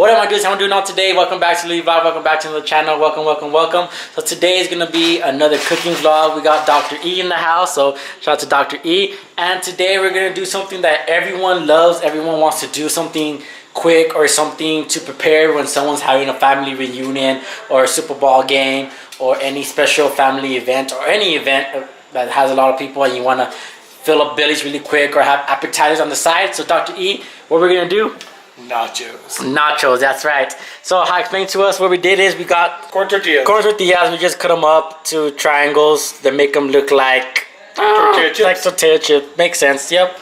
What am I doing? How am I doing all today? Welcome back to the vlog. Welcome back to the channel. Welcome. So today is gonna be another cooking vlog. We got Dr. E in the house, so shout out to Dr. E. And today we're gonna do something that everyone loves. Everyone wants to do something quick or something to prepare when someone's having a family reunion or a Super Bowl game or any special family event or any event that has a lot of people and you want to fill up bellies really quick or have appetizers on the side. So Dr. E, what we're gonna do? Nachos, that's right. So explain to us what we did is we got corn tortillas. We just cut them up to triangles that make them look like tortilla chips. Like tortilla chip. Makes sense. Yep.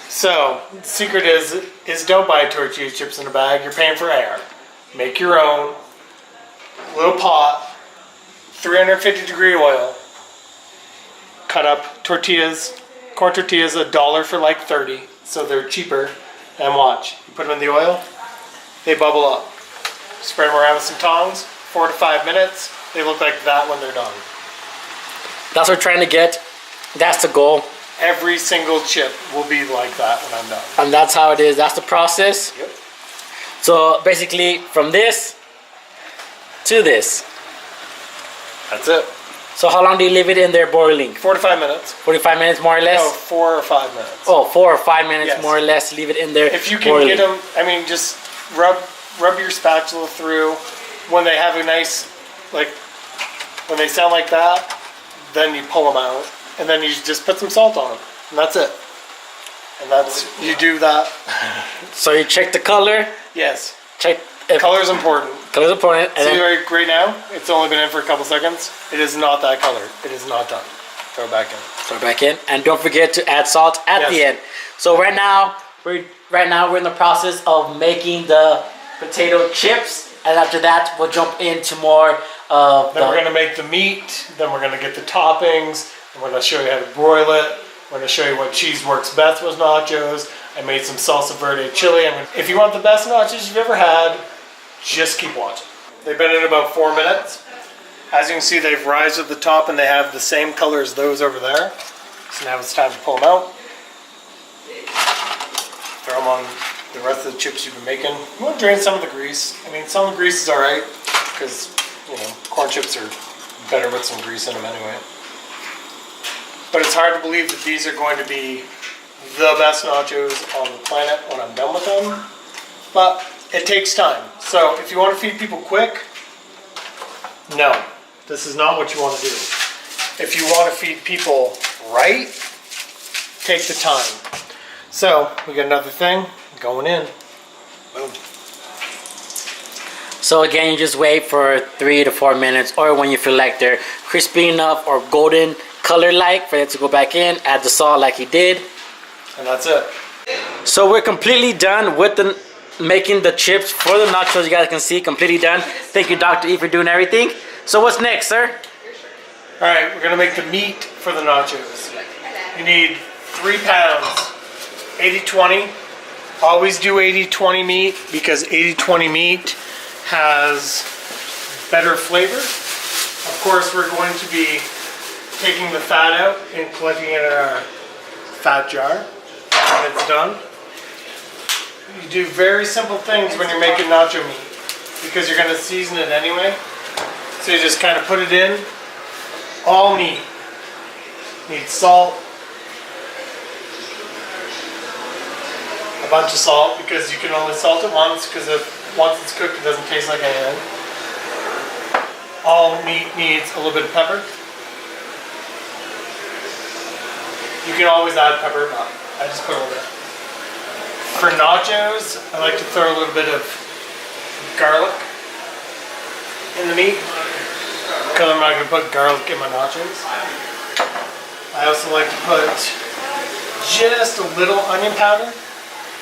So the secret is don't buy tortilla chips in a bag. You're paying for air. Make your own. Little pot, 350 degree oil. Cut up tortillas, corn tortillas, $1 for like 30, so they're cheaper. And watch, you put them in the oil, they bubble up. Spread them around with some tongs, 4 to 5 minutes. They look like that when they're done. That's what we're trying to get. That's the goal. Every single chip will be like that when I'm done. And that's how it is. That's the process. Yep. So basically, from this to this. That's it. So how long do you leave it in there boiling? 4 to 5 minutes. 45 minutes more or less? No, 4 or 5 minutes. Oh, 4 or 5 minutes Yes. more or less. Leave it in there. If you can boiling. get them, I mean, just rub your spatula through. When they have a nice, like, when they sound like that, then you pull them out. And then you just put some salt on them. And that's it. And that's, you do that. So you check the color. Yes. Check if Color's important. color's important. And See then, right now, it's only been in for a couple seconds. It is not that color. It is not done. Throw it back in. throw it back in, and don't forget to add salt at the Yes. end. So right now we're in the process of making the potato chips, and after that we'll jump into more of Then we're going to make the meat. Then we're going to get the toppings. And we're going to show you how to broil it. We're going to show you what cheese works best with nachos. I made some salsa verde chili. If you want the best nachos you've ever had, just keep watching. They've been in about 4 minutes. As you can see, they've rised at the top and they have the same color as those over there. So now it's time to pull them out. Throw them on the rest of the chips you've been making. You want to drain some of the grease. I mean, some of the grease is alright because, you know, corn chips are better with some grease in them anyway. But it's hard to believe that these are going to be the best nachos on the planet when I'm done with them. But it takes time. So if you want to feed people quick, no, this is not what you want to do. If you want to feed people right, take the time. So we got another thing going in. Boom. So again, you just wait for 3 to 4 minutes, or when you feel like they're crispy enough or golden color like for it to go back in. Add the salt like he did. And that's it. So we're completely done with making the chips for the nachos. You guys can see, completely done. Thank you, Dr. E, for doing everything. So what's next, sir? All right, we're gonna make the meat for the nachos. You need 3 pounds, 80-20. Always do 80-20 meat because 80-20 meat has better flavor. Of course, we're going to be taking the fat out and collecting it in our fat jar when it's done. You do very simple things when you're making nacho meat because you're going to season it anyway. So you just kind of put it in. All meat needs salt, a bunch of salt because you can only salt it once because once it's cooked it doesn't taste like anything. All meat needs a little bit of pepper. You can always add pepper, but I just put a little bit. For nachos, I like to throw a little bit of garlic in the meat because I'm not going to put garlic in my nachos. I also like to put just a little onion powder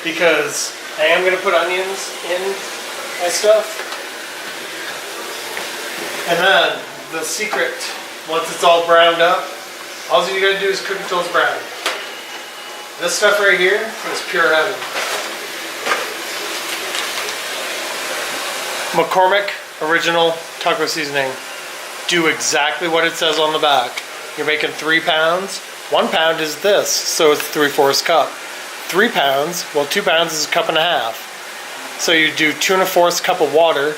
because I am going to put onions in my stuff. And then the secret, once it's all browned up, all you gotta do is cook until it's brown. This stuff right here is pure heaven. McCormick Original Taco Seasoning. Do exactly what it says on the back. You're making 3 pounds. 1 pound is this, so it's 3/4 cup. 3 pounds, well 2 pounds is a cup and a half. So you do 2 1/4 cup of water,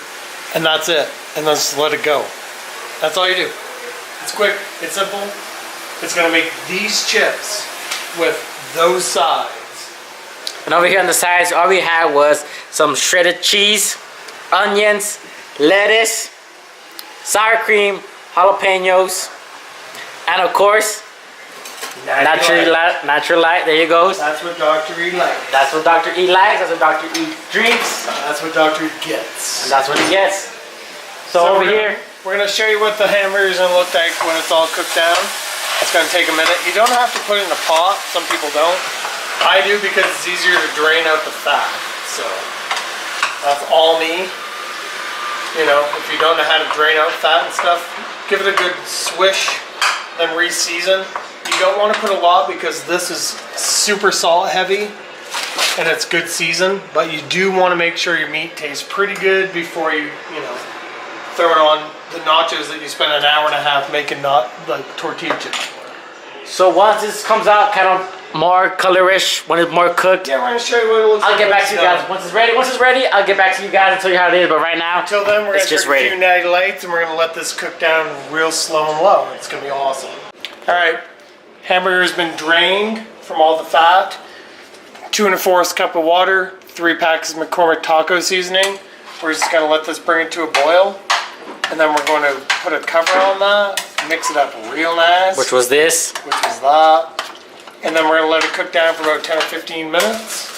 and that's it. And then just let it go. That's all you do. It's quick, it's simple. It's gonna make these chips with those sides. And over here on the sides, all we had was some shredded cheese, onions, lettuce, sour cream, jalapenos, and of course, natural light. There you go. That's what Dr. E likes. That's what Dr. E likes. That's what Dr. E drinks. That's what Dr. E gets. And that's what he gets. So over here, we're gonna show you what the hamburger is gonna look like when it's all cooked down. It's gonna take a minute. You don't have to put it in a pot. Some people don't. I do because it's easier to drain out the fat. So that's all me. You know, if you don't know how to drain out fat and stuff, give it a good swish, then re-season. You don't want to put a lot because this is super salt heavy and it's good season, but you do want to make sure your meat tastes pretty good before you know, throw it on the nachos that you spend an hour and a half making, not like tortilla chips. so once this comes out kind of more colorish, when it's more cooked, Yeah, we're gonna show you what it looks like. I'll get back to you guys. Once it's ready, I'll get back to you guys and tell you how it is. But right now, Until then, we're it's gonna just drink a ready. few natty lights and we're gonna let this cook down real slow and low. It's gonna be awesome. All right, hamburger has been drained from all the fat. 2 1/4 cup of water, 3 packs of McCormick taco seasoning. We're just gonna let this bring it to a boil, and then we're going to put a cover on that, mix it up real nice. Which was this. Which is that. And then we're gonna let it cook down for about 10 or 15 minutes.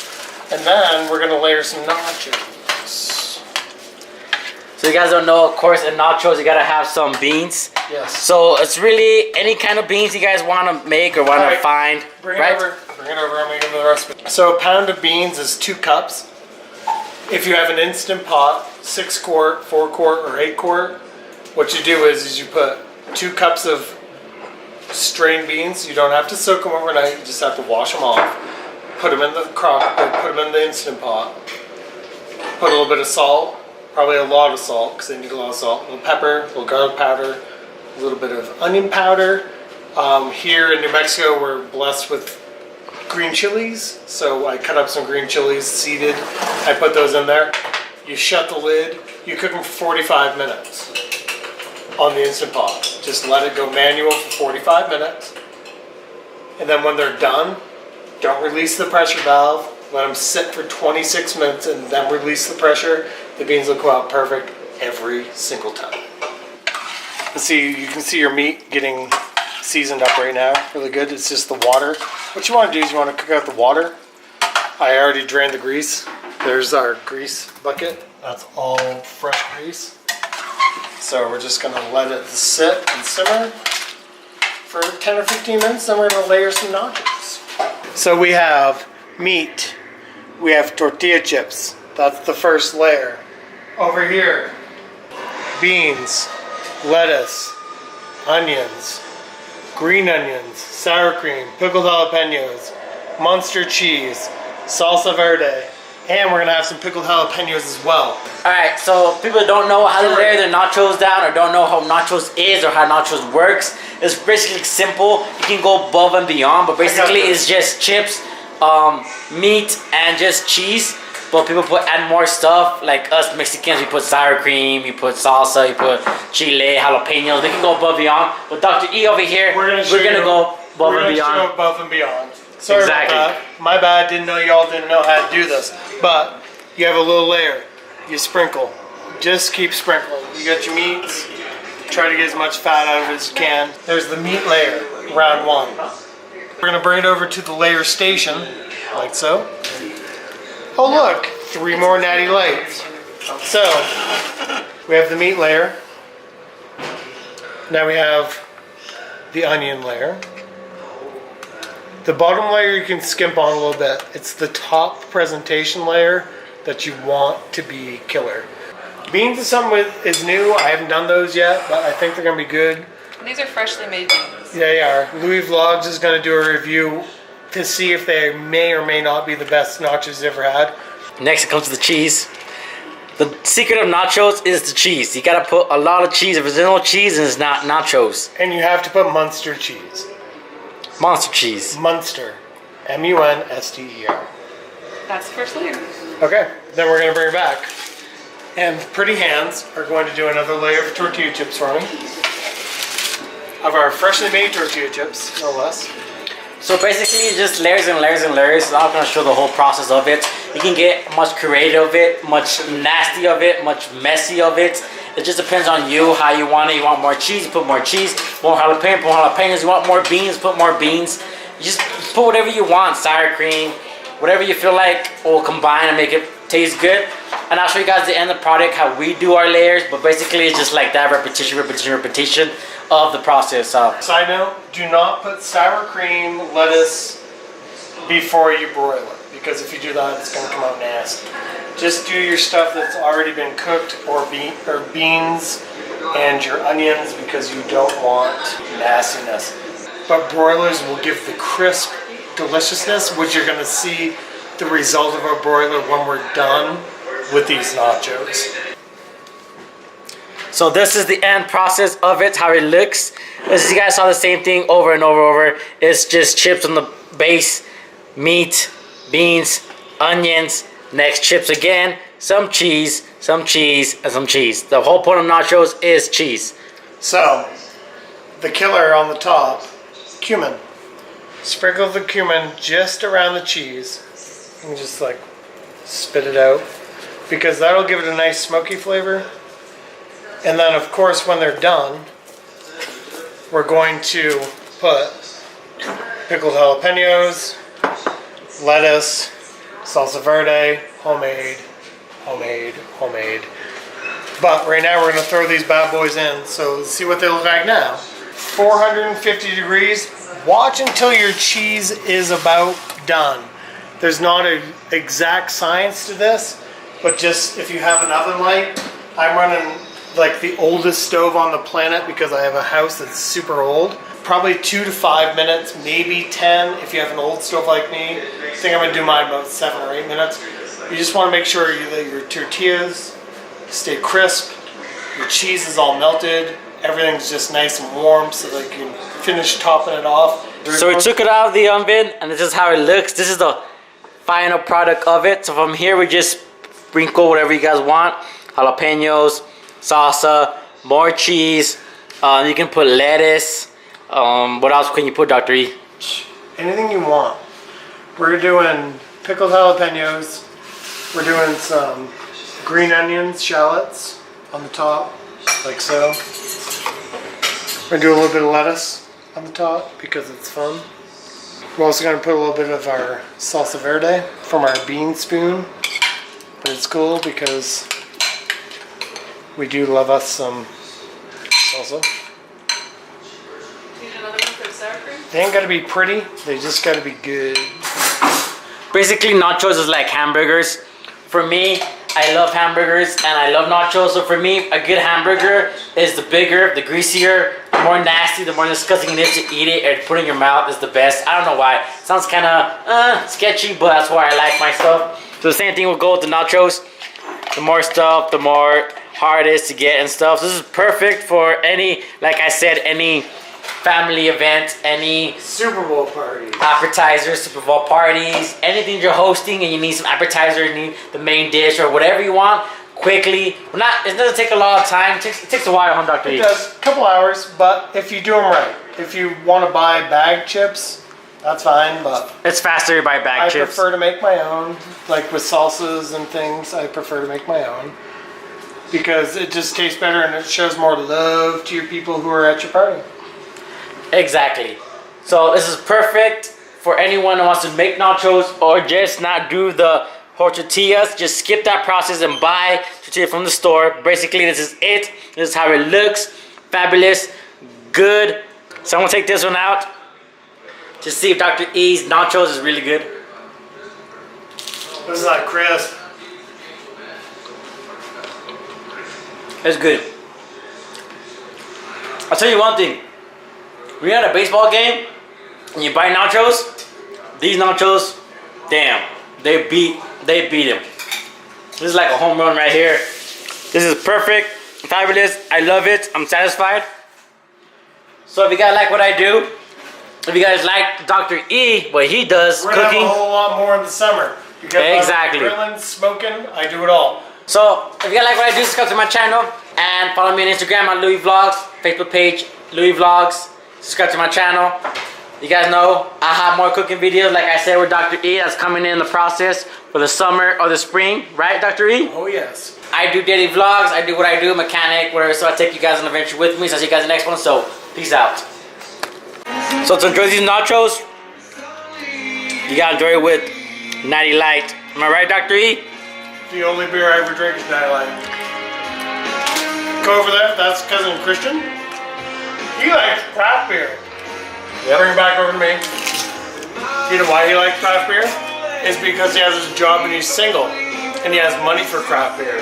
And then we're gonna layer some nachos. So you guys don't know, of course, in nachos you gotta have some beans. Yes. So it's really any kind of beans you guys want to make or want to Alright. find. Bring it over. Bring it over. I'm gonna give you the recipe. So a pound of beans is 2 cups. If you have an instant pot, 6 quart, 4 quart, or 8 quart, what you do is you put 2 cups of strained beans. You don't have to soak them overnight. You just have to wash them off. Put them in the crock. Put them in the instant pot. Put a little bit of salt. Probably a lot of salt because they need a lot of salt. A little pepper, a little garlic powder, a little bit of onion powder. Here in New Mexico, we're blessed with green chilies, so I cut up some green chilies, seeded. I put those in there. You shut the lid. You cook them for 45 minutes on the Instant Pot. Just let it go manual for 45 minutes. And then when they're done, don't release the pressure valve. Let them sit for 26 minutes and then release the pressure. The beans will come out perfect every single time. See, you can see your meat getting seasoned up right now, really good. It's just the water. What you want to do is you want to cook out the water. I already drained the grease. There's our grease bucket. That's all fresh grease. So we're just going to let it sit and simmer for 10 or 15 minutes. Then we're going to layer some nachos. So we have meat. We have tortilla chips. That's the first layer. Over here, beans, lettuce, onions, green onions, sour cream, pickled jalapenos, Munster cheese, salsa verde, and we're gonna have some pickled jalapenos as well. Alright, so people that don't know how to layer their nachos down or don't know how nachos is or how nachos works, it's basically simple. You can go above and beyond, but basically it's just chips, meat, and just cheese. But people add more stuff, like us Mexicans, we put sour cream, you put salsa, you put chile, jalapenos. We can go above and beyond. But Dr. E over here, we're gonna go above and beyond. Go above and beyond. Sorry about that. My bad. Didn't know y'all didn't know how to do this. But you have a little layer. You sprinkle. Just keep sprinkling. You got your meats. Try to get as much fat out of it as you can. There's the meat layer, round 1. We're gonna bring it over to the layer station, like so. Oh look, 3 more natty lights. So, we have the meat layer. Now we have the onion layer. The bottom layer you can skimp on a little bit. It's the top presentation layer that you want to be killer. Beans is something is new. I haven't done those yet, but I think they're gonna be good. These are freshly made beans. They are. Louis Vlogs is gonna do a review to see if they may or may not be the best nachos he's ever had. Next it comes to the cheese. The secret of nachos is the cheese. You gotta put a lot of cheese. If there's no cheese, then it's not nachos. And you have to put Munster cheese. Monster cheese. Munster. M-U-N-S-T-E-R. That's the first layer. Okay, Then we're gonna bring it back. And pretty hands are going to do another layer of tortilla chips for me. Of our freshly made tortilla chips, no less. So basically just layers and layers and layers. I'm not gonna show the whole process of it. You can get much creative of it, much nasty of it, much messy of it. It just depends on you, how you want it. You want more cheese, put more cheese. More jalapeno, put jalapenos. You want more beans, put more beans. You just put whatever you want, sour cream, whatever you feel like will combine and make it taste good. And I'll show you guys the end product, how we do our layers. But basically it's just like that, repetition, repetition, repetition of the process. Side note, do not put sour cream, lettuce before you broil it. Because if you do that, it's going to come out nasty. Just do your stuff that's already been cooked, or beans and your onions, because you don't want nastiness. But broilers will give the crisp deliciousness, which you're going to see the result of our broiler when we're done with these nachos. So this is the end process of it, how it looks. As you guys saw the same thing over and over. It's just chips on the base, meat, beans, onions, next chips again, some cheese, and some cheese. The whole point of nachos is cheese. So, the killer on the top, cumin. Sprinkle the cumin just around the cheese and just like spit it out, because that'll give it a nice smoky flavor. And then of course when they're done, we're going to put pickled jalapenos, lettuce, salsa verde, homemade. But right now we're going to throw these bad boys in. So let's see what they look like now. 450 degrees. Watch until your cheese is about done. There's not an exact science to this, but just if you have an oven light, I'm running like the oldest stove on the planet because I have a house that's super old. Probably 2 to 5 minutes, maybe 10 if you have an old stove like me. I think I'm gonna do mine about 7 or 8 minutes. You just wanna make sure that your tortillas stay crisp, your cheese is all melted, everything's just nice and warm so that you can finish topping it off. So we took it out of the oven and this is how it looks. This is the final product of it. So from here we just sprinkle whatever you guys want. Jalapenos, salsa, more cheese. You can put lettuce. What else can you put, Dr. E? Anything you want. We're doing pickled jalapenos. We're doing some green onions, shallots on the top, like so. We're gonna do a little bit of lettuce on the top because it's fun. We're also gonna put a little bit of our salsa verde from our bean spoon. But it's cool because we do love us some salsa. Need another one for the sour cream? They ain't gotta be pretty, they just gotta be good. Basically, nachos is like hamburgers. For me, I love hamburgers and I love nachos. So for me, a good hamburger is the bigger, the greasier, the more nasty, the more disgusting it is to eat it and put in your mouth is the best. I don't know why. It sounds kind of sketchy, but that's why I like my stuff. So the same thing will go with the nachos. The more stuff, the more hard it is to get and stuff. So this is perfect for any, like I said, any family event, any Super Bowl party. appetizers, Super Bowl parties, anything you're hosting and you need some appetizer, you need the main dish or whatever you want, quickly. It doesn't take a lot of time. It takes a while, huh, Dr. E? It does, a couple hours, but if you do them right. If you want to buy bag chips, that's fine, but It's faster to buy bag I chips. prefer to make my own. Like with salsas and things, I prefer to make my own. Because it just tastes better and it shows more love to your people who are at your party. Exactly. So this is perfect for anyone who wants to make nachos or just not do the whole tortillas. Just skip that process and buy tortilla from the store. Basically, this is it. This is how it looks. Fabulous. Good. So I'm going to take this one out to see if Dr. E's nachos is really good. This is like crisp. It's good. I'll tell you one thing. When you're at a baseball game and you buy nachos, these nachos, damn, they beat them. This is like a home run right here. This is perfect, fabulous. I love it. I'm satisfied. So if you guys like what I do, if you guys like Dr. E, what he does, We're gonna cooking. have a whole lot more in the summer. Exactly. Grilling, smoking, I do it all. So if you guys like what I do, subscribe to my channel and follow me on Instagram at Louis Vlogs, Facebook page Louis Vlogs. Subscribe to my channel. You guys know I have more cooking videos, like I said, with Dr. E. That's coming in the process for the summer or the spring, right, Dr. E? Oh yes. I do daily vlogs. I do what I do, mechanic, whatever. So I take you guys on an adventure with me. So I'll see you guys in the next one. So peace out. So to enjoy these nachos, you gotta enjoy it with Natty Light. Am I right, Dr. E? The only beer I ever drink is Natty Light. Go over there. That's cousin Christian. He likes craft beer. Yep. Bring it back over to me. You know why he likes craft beer? It's because he has his job and he's single. And he has money for craft beer.